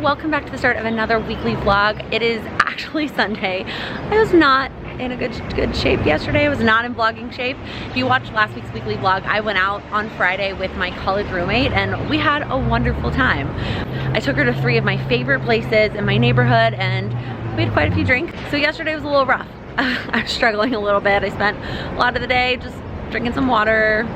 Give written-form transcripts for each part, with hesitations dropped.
welcome back to the start of another weekly vlog. It is actually Sunday. I was not in a good shape yesterday. I was not in vlogging shape. If you watched last week's weekly vlog, I went out on Friday with my college roommate and we had a wonderful time. I took her to 3 of my favorite places in my neighborhood and we had quite a few drinks. So yesterday was a little rough. I was struggling a little bit. I spent a lot of the day just drinking some water,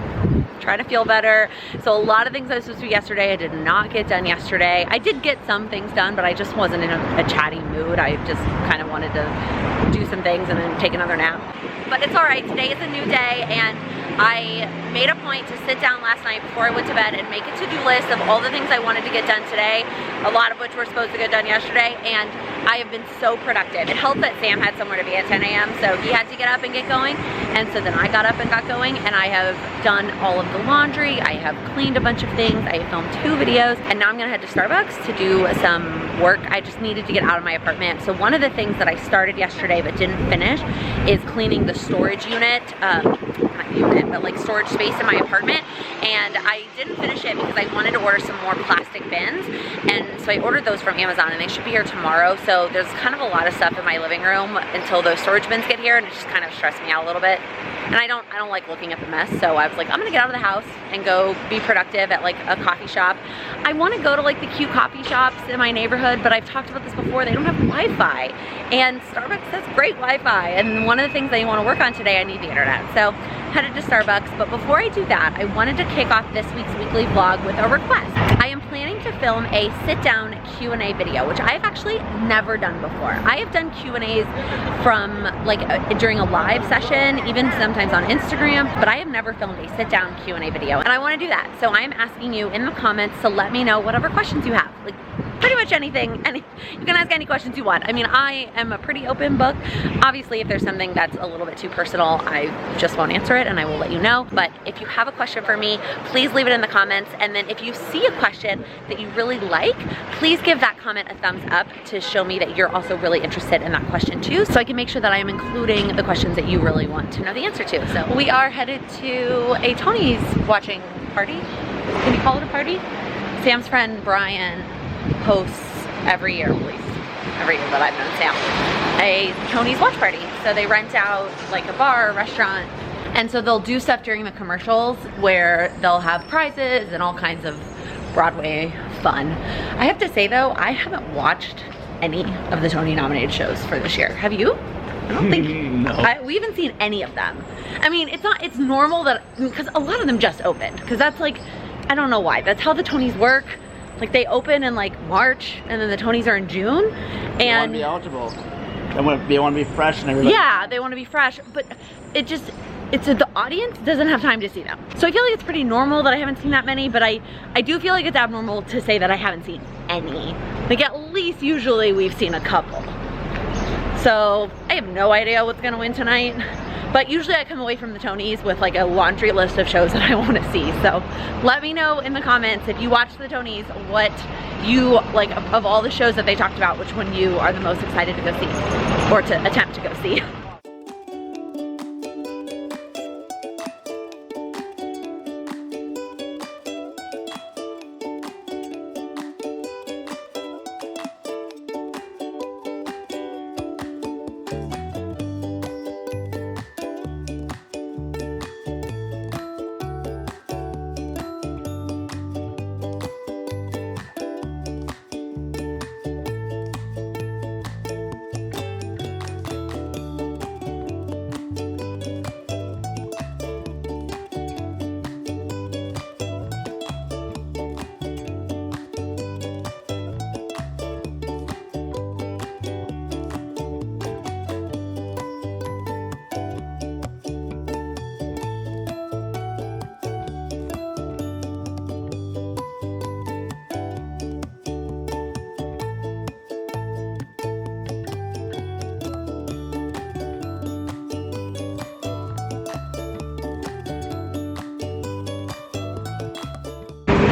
trying to feel better. So a lot of things I was supposed to do yesterday, I did not get done yesterday. I did get some things done, but I just wasn't in a chatty mood. I just kind of wanted to do some things and then take another nap. But it's all right, today is a new day and I made a point to sit down last night before I went to bed and make a to-do list of all the things I wanted to get done today, a lot of which were supposed to get done yesterday, and I have been so productive. It helped that Sam had somewhere to be at 10 a.m. so he had to get up and get going, and so then I got up and got going, and I have done all of the laundry, I have cleaned a bunch of things, I have filmed 2 videos, and now I'm gonna head to Starbucks to do some work. I just needed to get out of my apartment. So one of the things that I started yesterday but didn't finish is cleaning the storage unit, not unit, but like storage space in my apartment, and I didn't finish it because I wanted to order some more plastic bins, and so I ordered those from Amazon and they should be here tomorrow. So there's kind of a lot of stuff in my living room until those storage bins get here, and it just kind of stressed me out a little bit, and I don't like looking at the mess. So I was like, I'm gonna get out of the house and go be productive at like a coffee shop. I want to go to like the cute coffee shops in my neighborhood, but I've talked about this before, they don't have Wi-Fi, and Starbucks has great Wi-Fi, and one of the things I want to work on today, I need the internet. So headed to Starbucks, but before I do that, I wanted to kick off this week's weekly vlog with a request. I am planning to film a sit-down Q&A video, which I've actually never done before. I have done Q&As from like during a live session, even sometimes on Instagram, but I have never filmed a sit-down Q&A video, and I want to do that. So I am asking you in the comments to let me know whatever questions you have, like pretty much anything. You can ask any questions you want. I mean, I am a pretty open book. Obviously, if there's something that's a little bit too personal, I just won't answer it and I will let you know. But if you have a question for me, please leave it in the comments. And then if you see a question that you really like, please give that comment a thumbs up to show me that you're also really interested in that question too, so I can make sure that I am including the questions that you really want to know the answer to. So we are headed to a Tony's watching party. Can you call it a party? Sam's friend Brian hosts every year, at least every year that I've known Sam, a Tony's watch party. So they rent out like a bar, a restaurant, and so they'll do stuff during the commercials where they'll have prizes and all kinds of Broadway fun. I have to say though, I haven't watched any of the Tony nominated shows for this year. Have you? I don't think no. We haven't seen any of them. I mean, it's normal that, because a lot of them just opened, because that's like, I don't know why, that's how the Tonys work. Like they open in like March and then the Tonys are in June, and they want to be eligible. They want to be fresh and everything. Yeah, they want to be fresh, but the audience doesn't have time to see them. So I feel like it's pretty normal that I haven't seen that many, but I do feel like it's abnormal to say that I haven't seen any. Like at least usually we've seen a couple. So I have no idea what's gonna win tonight. But usually I come away from the Tonys with like a laundry list of shows that I want to see. So let me know in the comments if you watch the Tonys, what you like of all the shows that they talked about, which one you are the most excited to go see or to attempt to go see.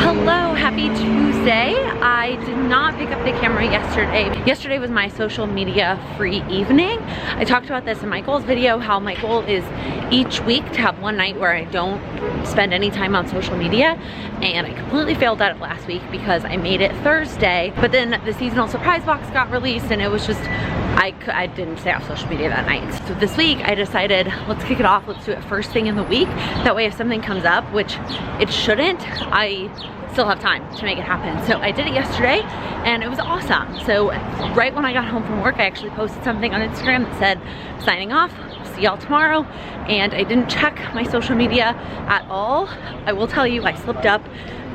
Hello, happy Tuesday. I did not pick up the camera yesterday. Yesterday was my social media free evening. I talked about this in my goals video, how my goal is each week to have one night where I don't spend any time on social media, and I completely failed at it last week because I made it Thursday, but then the seasonal surprise box got released and it was just, I didn't stay off social media that night. So this week I decided, let's kick it off, let's do it first thing in the week. That way if something comes up, which it shouldn't, I still have time to make it happen. So I did it yesterday and it was awesome. So right when I got home from work, I actually posted something on Instagram that said, signing off, see y'all tomorrow. And I didn't check my social media at all. I will tell you, I slipped up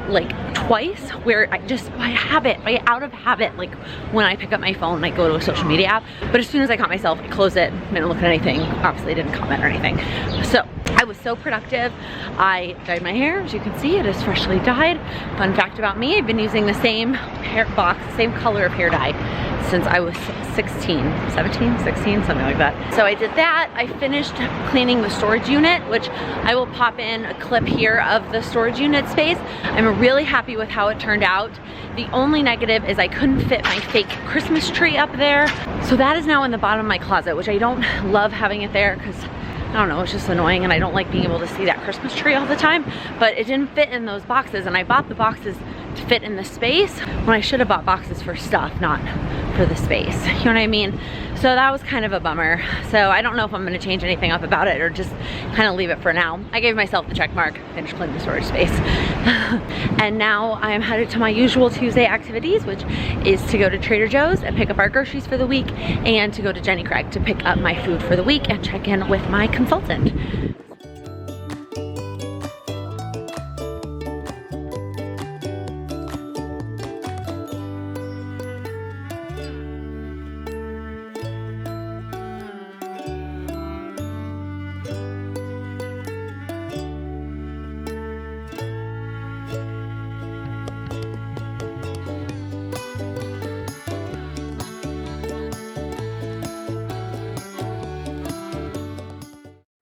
like twice where by habit, by out of habit, like when I pick up my phone, I go to a social media app, but as soon as I caught myself, I closed it, didn't look at anything, obviously didn't comment or anything. So I was so productive. I dyed my hair, as you can see, it is freshly dyed. Fun fact about me, I've been using the same hair box, same color of hair dye since I was 17, 16, something like that. So I did that. I finished cleaning the storage unit, which I will pop in a clip here of the storage unit space. I'm really happy with how it turned out. The only negative is I couldn't fit my fake Christmas tree up there. So that is now in the bottom of my closet, which I don't love having it there because I don't know, it's just annoying and I don't like being able to see that Christmas tree all the time, but it didn't fit in those boxes, and I bought the boxes to fit in the space when I should have bought boxes for stuff, not for the space. You know what I mean? So that was kind of a bummer. So I don't know if I'm gonna change anything up about it or just kind of leave it for now. I gave myself the check mark, finished cleaning the storage space. And now I am headed to my usual Tuesday activities, which is to go to Trader Joe's and pick up our groceries for the week, and to go to Jenny Craig to pick up my food for the week and check in with my consultant.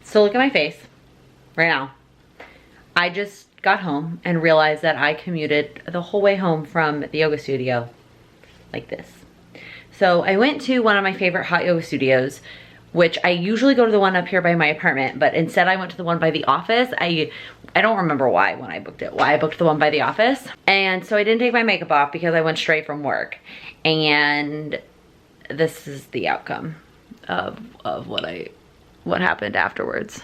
So look at my face right now. I just got home and realized that I commuted the whole way home from the yoga studio like this. So I went to one of my favorite hot yoga studios, which I usually go to the one up here by my apartment, but instead I went to the one by the office. I don't remember why when I booked it, why I booked the one by the office. And so I didn't take my makeup off because I went straight from work. And this is the outcome of what happened afterwards.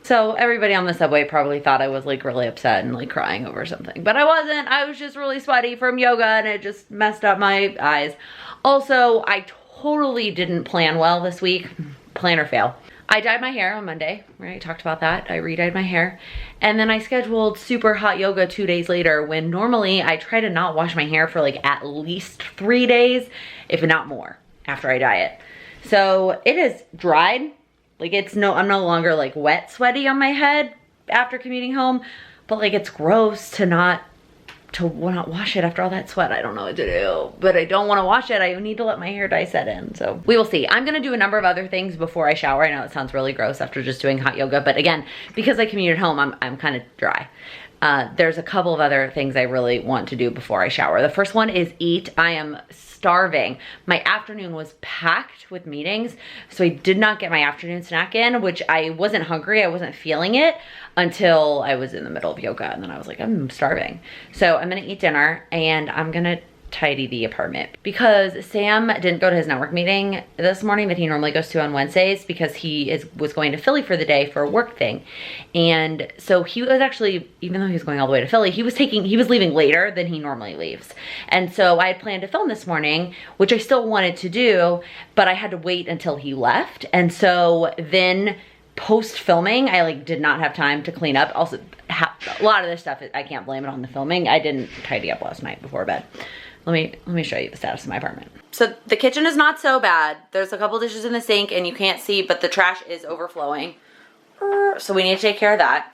So everybody on the subway probably thought I was like really upset and like crying over something, but I wasn't. I was just really sweaty from yoga and it just messed up my eyes. Also, I totally didn't plan well this week. Plan or fail. I dyed my hair on Monday, right? I talked about that. I re-dyed my hair. And then I scheduled super hot yoga 2 days later, when normally I try to not wash my hair for like at least 3 days, if not more, after I dye it. So it is dried. Like I'm no longer like wet sweaty on my head after commuting home, but like it's gross to not wash it after all that sweat. I don't know what to do, but I don't want to wash it. I need to let my hair dye set in. So we will see. I'm going to do a number of other things before I shower. I know it sounds really gross after just doing hot yoga, but again, because I commuted home, I'm kind of dry. There's a couple of other things I really want to do before I shower. The first one is eat. I am starving. My afternoon was packed with meetings, so I did not get my afternoon snack in, which I wasn't hungry. I wasn't feeling it until I was in the middle of yoga, and then I was like, I'm starving. So I'm gonna eat dinner and I'm gonna tidy the apartment because Sam didn't go to his network meeting this morning that he normally goes to on Wednesdays because he was going to Philly for the day for a work thing. And so he was actually, even though he was going all the way to Philly, he was leaving later than he normally leaves. And so I had planned to film this morning, which I still wanted to do, but I had to wait until he left. And so then post filming, I like did not have time to clean up. Also, a lot of this stuff, I can't blame it on the filming. I didn't tidy up last night before bed. Let me show you the status of my apartment. So the kitchen is not so bad. There's a couple dishes in the sink and you can't see, but the trash is overflowing. So we need to take care of that.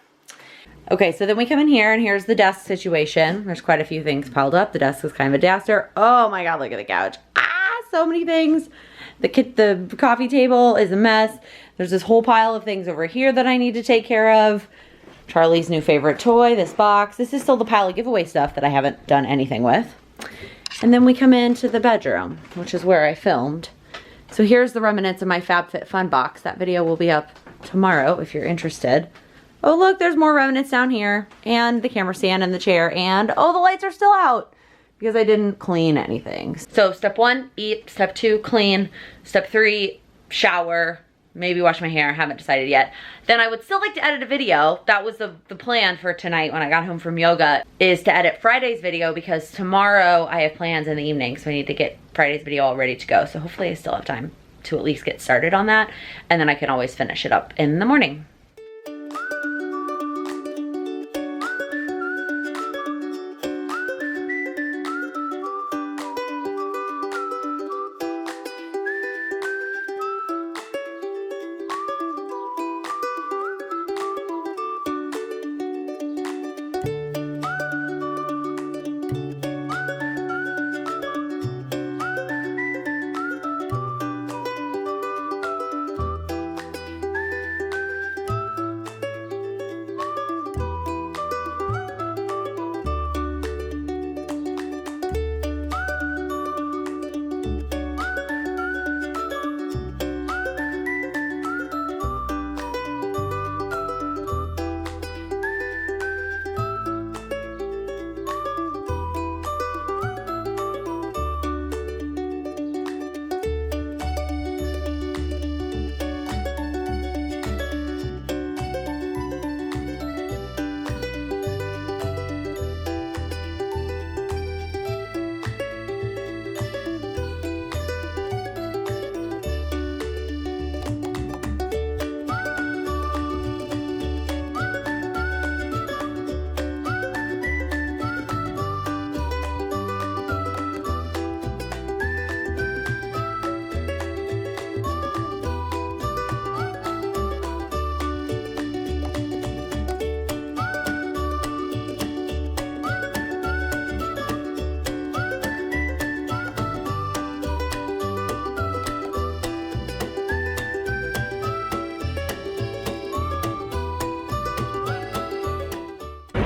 Okay, so then we come in here and here's the desk situation. There's quite a few things piled up. The desk is kind of a disaster. Oh my God, look at the couch. So many things. The coffee table is a mess. There's this whole pile of things over here that I need to take care of. Charlie's new favorite toy, this box. This is still the pile of giveaway stuff that I haven't done anything with. And then we come into the bedroom, which is where I filmed. So here's the remnants of my FabFitFun box. That video will be up tomorrow if you're interested. Oh look, there's more remnants down here, and the camera stand and the chair, and oh, the lights are still out because I didn't clean anything. So step 1, eat. Step 2, clean. Step 3, shower. Maybe wash my hair, haven't decided yet. Then I would still like to edit a video. That was the plan for tonight when I got home from yoga, is to edit Friday's video because tomorrow I have plans in the evening, so I need to get Friday's video all ready to go. So hopefully I still have time to at least get started on that, and then I can always finish it up in the morning.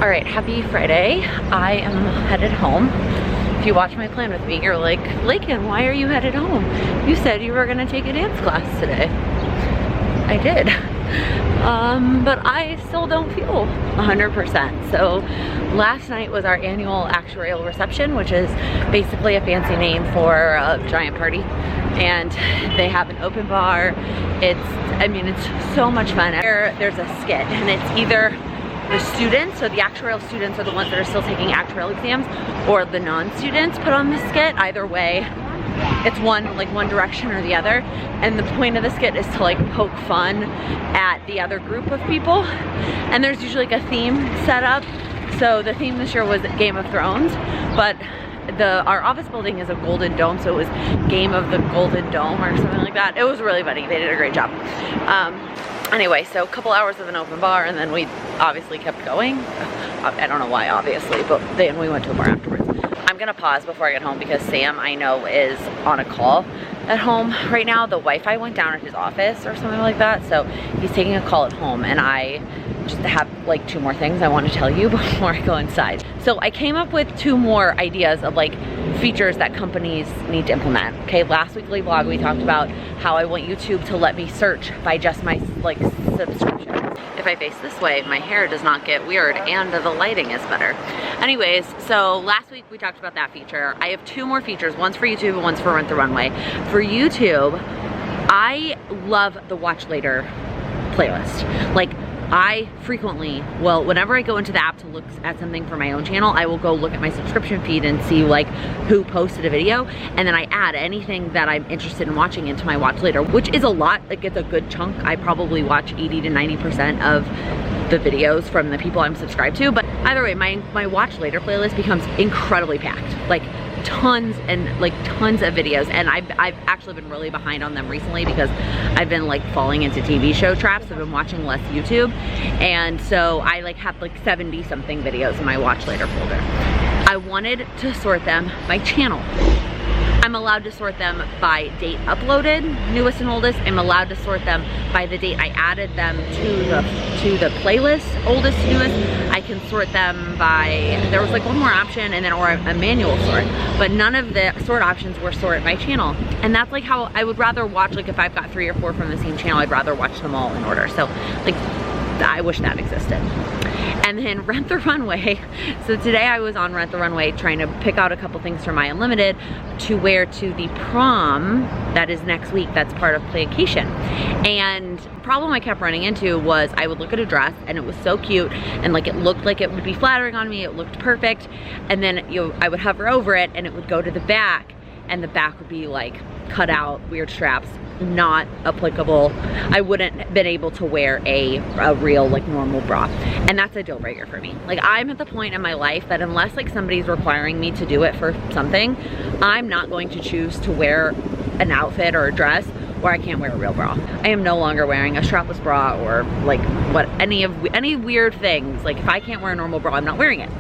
All right, happy Friday. I am headed home. If you watch my plan with me, you're like, Laken, why are you headed home? You said you were gonna take a dance class today. I did. But I still don't feel 100%. So last night was our annual actuarial reception, which is basically a fancy name for a giant party. And they have an open bar. I mean, it's so much fun. There's a skit, and it's either the students, so the actuarial students are the ones that are still taking actuarial exams, or the non-students put on the skit. Either way, it's one direction or the other. And the point of the skit is to like poke fun at the other group of people. And there's usually like a theme set up. So the theme this year was Game of Thrones, but our office building is a golden dome, so it was Game of the Golden Dome or something like that. It was really funny. They did a great job. Anyway, so a couple hours of an open bar, and then we obviously kept going. I don't know why, obviously, but then we went to a bar afterwards. I'm gonna pause before I get home because Sam, I know, is on a call at home right now. The Wi-Fi went down at his office or something like that, so he's taking a call at home, and I just have like 2 more things I want to tell you before I go inside. So I came up with 2 more ideas of like features that companies need to implement. Okay, last weekly vlog we talked about how I want YouTube to let me search by just my like subscriptions. If I face this way, my hair does not get weird and the lighting is better. Anyways, so last week we talked about that feature. I have 2 more features. One's for YouTube and one's for Rent the Runway. For YouTube, I love the watch later playlist. Like, I frequently, well, whenever I go into the app to look at something for my own channel, I will go look at my subscription feed and see like who posted a video, and then I add anything that I'm interested in watching into my watch later, which is a lot. Like, it's a good chunk. I probably watch 80 to 90% of the videos from the people I'm subscribed to. But either way, my watch later playlist becomes incredibly packed. Like, tons of videos, and I've actually been really behind on them recently because I've been like falling into TV show traps. I've been watching less YouTube, and so I like have like 70 something videos in my watch later folder. I wanted to sort them by channel. I'm I'm allowed to sort them by date uploaded, newest and oldest. I'm allowed to sort them by the date I added them to the playlist, oldest to newest. I can sort them by, there was like one more option and then or a manual sort, but none of the sort options were sort by channel. And that's like how I would rather watch, like if I've got 3 or 4 from the same channel, I'd rather watch them all in order. So like, I wish that existed. And then Rent the Runway. So today I was on Rent the Runway trying to pick out a couple things for my Unlimited to wear to the prom that is next week. That's part of Playcation. And the problem I kept running into was I would look at a dress and it was so cute and like it looked like it would be flattering on me. It looked perfect. And then I would hover over it and it would go to the back and the back would be like cut out, weird straps, not applicable. I wouldn't have been able to wear a real like normal bra, and that's a deal breaker for me. Like I'm at the point in my life that unless like somebody's requiring me to do it for something, I'm not going to choose to wear an outfit or a dress where I can't wear a real bra. I am no longer wearing a strapless bra or like any weird things. Like if I can't wear a normal bra, I'm not wearing it.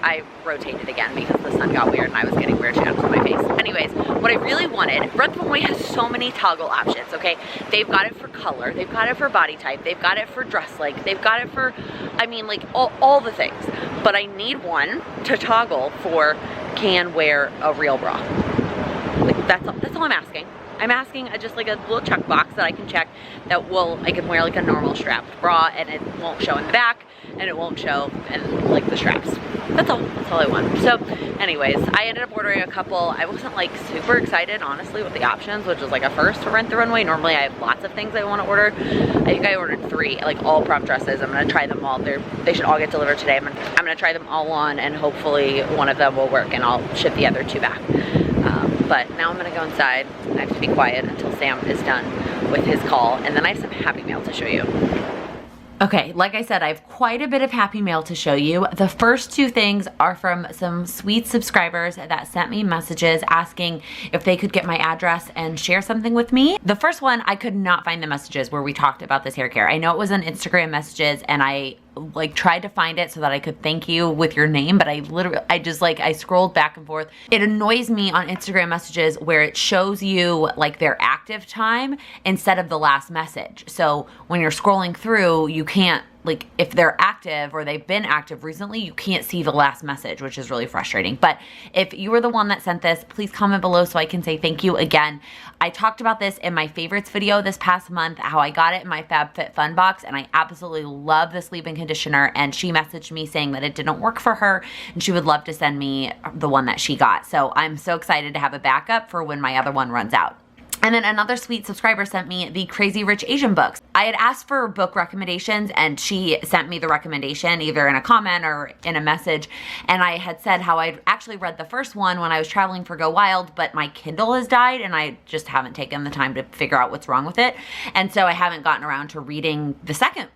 I rotated again because the sun got weird and I was getting weird shadows on my face. Anyways, what I really wanted, Rent the Runway has so many toggle options, okay? They've got it for color, they've got it for body type, they've got it for dress length, they've got it for, I mean like all the things. But I need one to toggle for can wear a real bra. Like that's all I'm asking. I'm asking just like a little checkbox that I can check that I can wear like a normal strapped bra and it won't show in the back and it won't show in like the straps. That's all I want. So anyways, I ended up ordering a couple. I wasn't like super excited honestly with the options, which is like a first to Rent the Runway. Normally I have lots of things I want to order. I think I ordered 3, like all prom dresses. I'm gonna try them all. They should all get delivered today. I'm gonna try them all on and hopefully one of them will work and I'll ship the other 2 back. But now I'm gonna go inside and I have to be quiet until Sam is done with his call, and then I have some happy mail to show you. Okay, like I said, I have quite a bit of happy mail to show you. The first 2 things are from some sweet subscribers that sent me messages asking if they could get my address and share something with me. The first one, I could not find the messages where we talked about this hair care. I know it was on Instagram messages and I like tried to find it so that I could thank you with your name, but I scrolled back and forth. It annoys me on Instagram messages where it shows you like their active time instead of the last message. So when you're scrolling through, you can't, like if they're active or they've been active recently, you can't see the last message, which is really frustrating. But if you were the one that sent this, please comment below so I can say thank you again. I talked about this in my favorites video this past month, how I got it in my FabFitFun box, and I absolutely love this leave-in conditioner, and she messaged me saying that it didn't work for her and she would love to send me the one that she got. So I'm so excited to have a backup for when my other one runs out. And then another sweet subscriber sent me the Crazy Rich Asian books. I had asked for book recommendations and she sent me the recommendation either in a comment or in a message. And I had said how I'd actually read the first one when I was traveling for Go Wild, but my Kindle has died and I just haven't taken the time to figure out what's wrong with it. And so I haven't gotten around to reading the second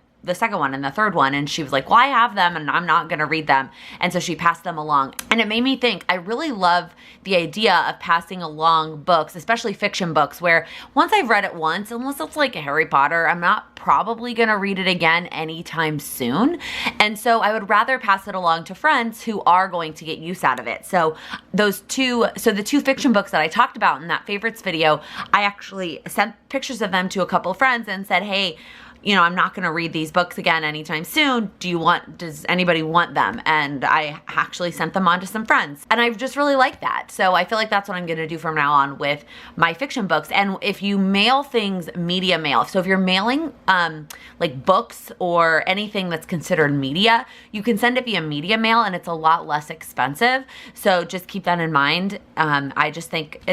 one and the third one, and she was like, well, I have them and I'm not gonna read them. And so she passed them along. And it made me think, I really love the idea of passing along books, especially fiction books, where once I've read it once, unless it's like Harry Potter, I'm not probably gonna read it again anytime soon. And so I would rather pass it along to friends who are going to get use out of it. So the 2 fiction books that I talked about in that favorites video, I actually sent pictures of them to a couple of friends and said, hey, you know, I'm not going to read these books again anytime soon. Does anybody want them? And I actually sent them on to some friends. And I just really like that. So I feel like that's what I'm going to do from now on with my fiction books. And if you mail things media mail, so if you're mailing like books or anything that's considered media, you can send it via media mail and it's a lot less expensive. So just keep that in mind. I just think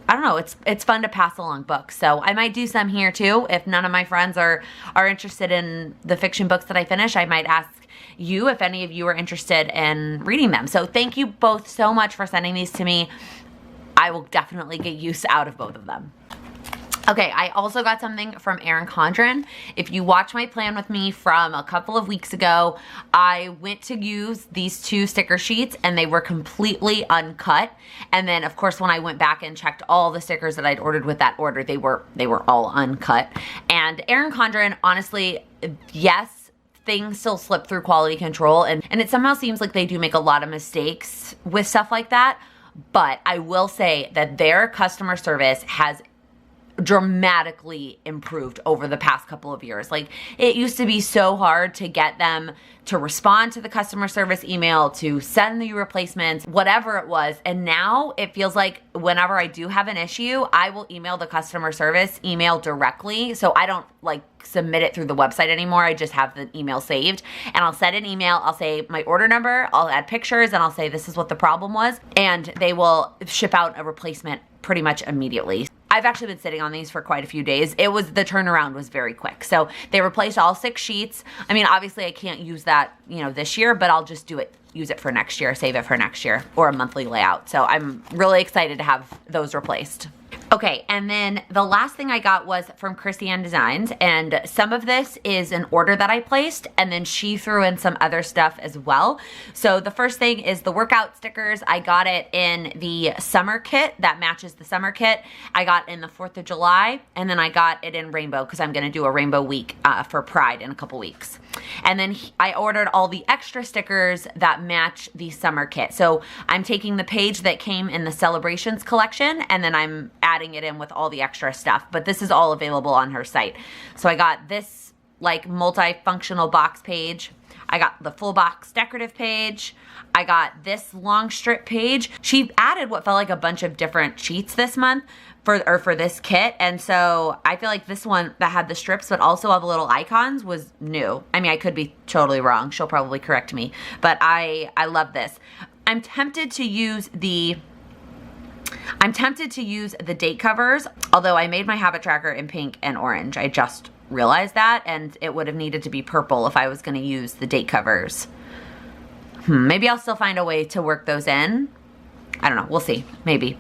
I don't know, it's fun to pass along books. So I might do some here too. If none of my friends are interested in the fiction books that I finish, I might ask you if any of you are interested in reading them. So thank you both so much for sending these to me. I will definitely get use out of both of them. Okay, I also got something from Erin Condren. If you watch my plan with me from a couple of weeks ago, I went to use these 2 sticker sheets and they were completely uncut. And then of course when I went back and checked all the stickers that I'd ordered with that order, they were all uncut. And Erin Condren, honestly, yes, things still slip through quality control and it somehow seems like they do make a lot of mistakes with stuff like that. but I will say that their customer service has dramatically improved over the past couple of years. Like, it used to be so hard to get them to respond to the customer service email, to send the replacements, whatever it was. And now it feels like whenever I do have an issue, I will email the customer service email directly. So I don't like submit it through the website anymore. I just have the email saved, and I'll send an email. I'll say my order number, I'll add pictures, and I'll say this is what the problem was. And they will ship out a replacement pretty much immediately. I've actually been sitting on these for quite a few days. The turnaround was very quick. So they replaced all 6 sheets. I mean, obviously I can't use that, this year, but I'll just use it for next year, save it for next year, or a monthly layout. So I'm really excited to have those replaced. Okay, and then the last thing I got was from Christiane Designs, and some of this is an order that I placed, and then she threw in some other stuff as well. So the first thing is the workout stickers. I got it in the summer kit that matches the summer kit. I got in the 4th of July, and then I got it in rainbow because I'm going to do a rainbow week for Pride in a couple weeks. And then I ordered all the extra stickers that match the summer kit. So I'm taking the page that came in the Celebrations collection, and then I'm adding it in with all the extra stuff. But this is all available on her site. So I got this like multifunctional box page. I got the full box decorative page. I got this long strip page. She added what felt like a bunch of different sheets this month for this kit. And so I feel like this one that had the strips but also all the little icons was new. I mean, I could be totally wrong. She'll probably correct me, but I love this. I'm tempted to use the date covers, although I made my habit tracker in pink and orange. I just realized that, and it would have needed to be purple if I was going to use the date covers. Maybe I'll still find a way to work those in. I don't know. We'll see. Maybe.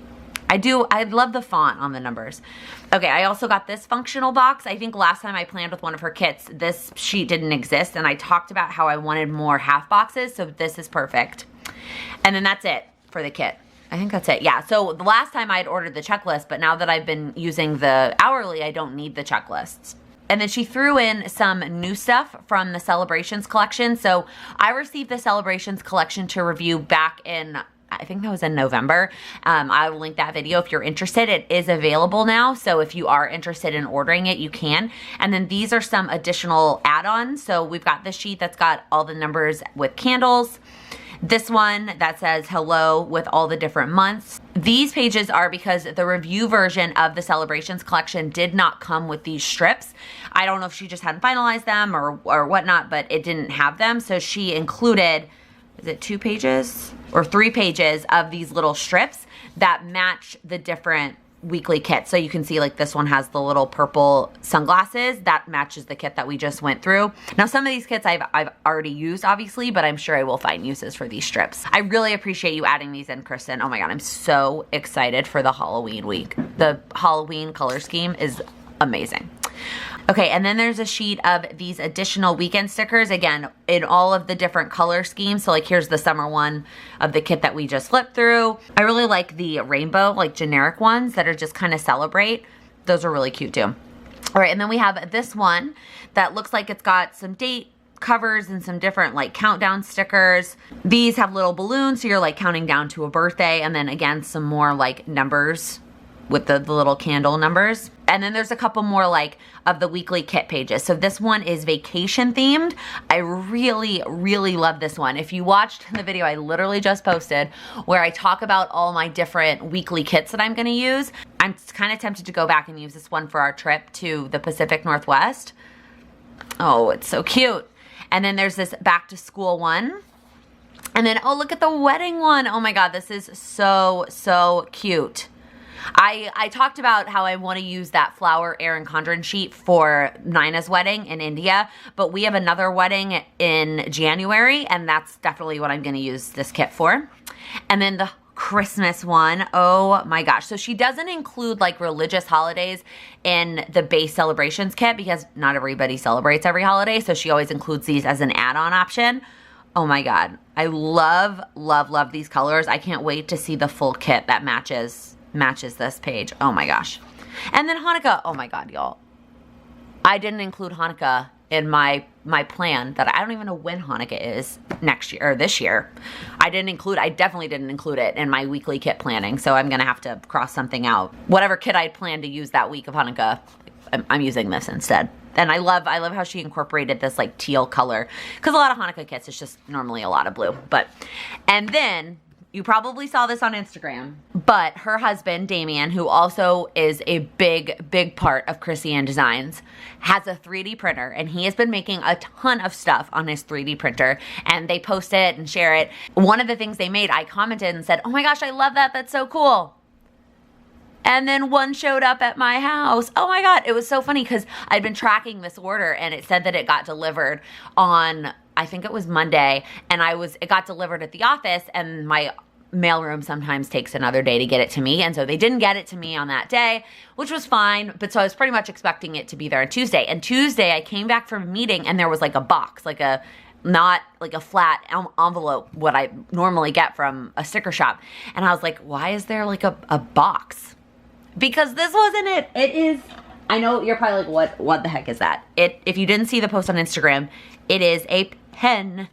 I love the font on the numbers. Okay, I also got this functional box. I think last time I planned with one of her kits, this sheet didn't exist, and I talked about how I wanted more half boxes, so this is perfect. And then that's it for the kit. I think that's it. Yeah, so the last time I had ordered the checklist, but now that I've been using the hourly, I don't need the checklists. And then she threw in some new stuff from the Celebrations collection. So I received the Celebrations collection to review back in, I think that was in November. I will link that video if you're interested. It is available now, so if you are interested in ordering it, you can. And then these are some additional add-ons. So we've got this sheet that's got all the numbers with candles. This one that says hello with all the different months. These pages are because the review version of the Celebrations collection did not come with these strips. I don't know if she just hadn't finalized them or whatnot, but it didn't have them. So she included, is it 2 pages or 3 pages of these little strips that match the different weekly kits. So you can see like this one has the little purple sunglasses that matches the kit that we just went through. Now some of these kits I've already used obviously, but I'm sure I will find uses for these strips. I really appreciate you adding these in, Kristen. Oh my God, I'm so excited for the Halloween week. The Halloween color scheme is amazing. Okay, and then there's a sheet of these additional weekend stickers, again, in all of the different color schemes. So like here's the summer one of the kit that we just flipped through. I really like the rainbow, like generic ones that are just kind of celebrate. Those are really cute too. All right, and then we have this one that looks like it's got some date covers and some different like countdown stickers. These have little balloons, so you're like counting down to a birthday, and then again, some more like numbers with the little candle numbers. And then there's a couple more like of the weekly kit pages. So this one is vacation themed. I really, really love this one. If you watched the video I literally just posted where I talk about all my different weekly kits that I'm gonna use, I'm kind of tempted to go back and use this one for our trip to the Pacific Northwest. Oh, it's so cute. And then there's this back to school one. And then, oh, look at the wedding one. Oh my God, this is so, so cute. I talked about how I want to use that flower Erin Condren sheet for Nina's wedding in India, but we have another wedding in January, and that's definitely what I'm going to use this kit for. And then the Christmas one, oh my gosh. So she doesn't include like religious holidays in the base Celebrations kit because not everybody celebrates every holiday, so she always includes these as an add-on option. Oh my God. I love, love, love these colors. I can't wait to see the full kit that matches this page. Oh my gosh. And then Hanukkah. Oh my God, y'all. I didn't include Hanukkah in my plan that I don't even know when Hanukkah is next year or this year. I definitely didn't include it in my weekly kit planning, so I'm gonna have to cross something out. Whatever kit I planned to use that week of Hanukkah, I'm using this instead. And I love how she incorporated this like teal color, because a lot of Hanukkah kits is just normally a lot of blue. And then you probably saw this on Instagram, but her husband, Damien, who also is a big part of Chrissy Ann Designs, has a 3D printer, and he has been making a ton of stuff on his 3D printer, and they post it and share it. One of the things they made, I commented and said, oh my gosh, I love that, that's so cool. And then one showed up at my house. Oh my God, it was so funny because I'd been tracking this order, and it said that it got delivered on, I think it was Monday, and it got delivered at the office, and my mailroom sometimes takes another day to get it to me, and so they didn't get it to me on that day, which was fine, but so I was pretty much expecting it to be there on Tuesday. And Tuesday I came back from a meeting, and there was like a box, not like a flat envelope, what I normally get from a sticker shop. And I was like, why is there like a box? Because this wasn't it. It is, I know you're probably like, what the heck is that? If you didn't see the post on Instagram, it is a pen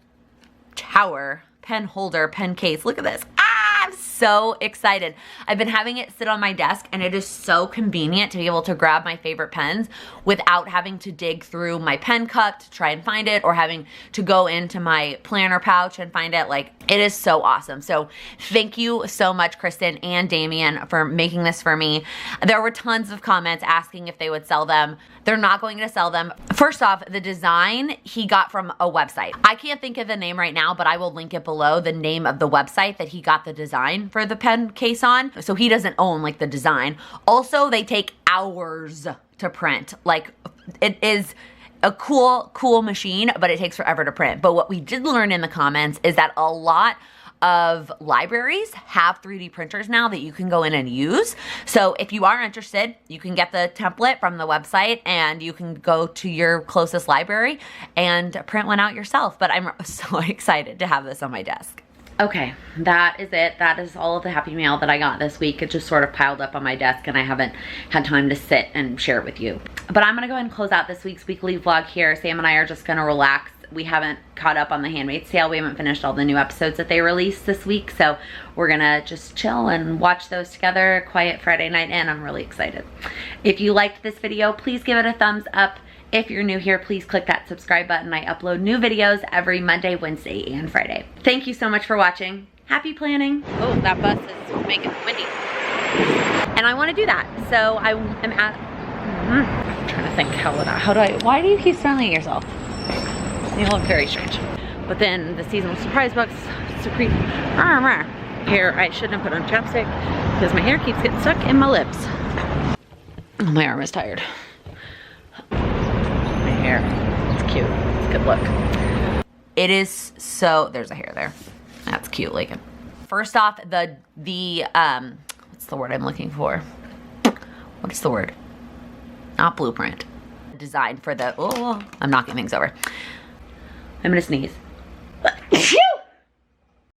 tower, pen holder, pen case. Look at this. I'm so excited. I've been having it sit on my desk, and it is so convenient to be able to grab my favorite pens without having to dig through my pen cup to try and find it, or having to go into my planner pouch and find it. Like, it is so awesome. So thank you so much, Kristen and Damien, for making this for me. There were tons of comments asking if they would sell them. They're not going to sell them. First off, the design he got from a website. I can't think of the name right now, but I will link it below, the name of the website that he got the design for the pen case on. So he doesn't own like the design. Also, they take hours to print. Like, it is a cool machine, but it takes forever to print. But what we did learn in the comments is that a lot of libraries have 3D printers now that you can go in and use. So if you are interested, you can get the template from the website, and you can go to your closest library and print one out yourself. But I'm so excited to have this on my desk. Okay, that is it. That is all of the happy mail that I got this week. It just sort of piled up on my desk, and I haven't had time to sit and share it with you. But I'm gonna go ahead and close out this week's weekly vlog here. Sam and I are just gonna relax. We haven't caught up on the Handmaid's Tale. We haven't finished all the new episodes that they released this week, so we're gonna just chill and watch those together. Quiet Friday night in. I'm really excited. If you liked this video, please give it a thumbs up. If you're new here, please click that subscribe button. I upload new videos every Monday, Wednesday, and Friday. Thank you so much for watching. Happy planning. Oh, that bus is making it windy. And I want to do that. So I am at, I'm trying to think why do you keep smiling at yourself? You look very strange. But then the seasonal surprise box, here, I shouldn't have put on chapstick because my hair keeps getting stuck in my lips. Oh, my arm is tired. My hair, it's cute, it's a good look. It is so, there's a hair there. That's cute, Laken. First off, what's the word I'm looking for? What's the word? Not blueprint. Design for the, oh, I'm knocking things over. I'm gonna sneeze.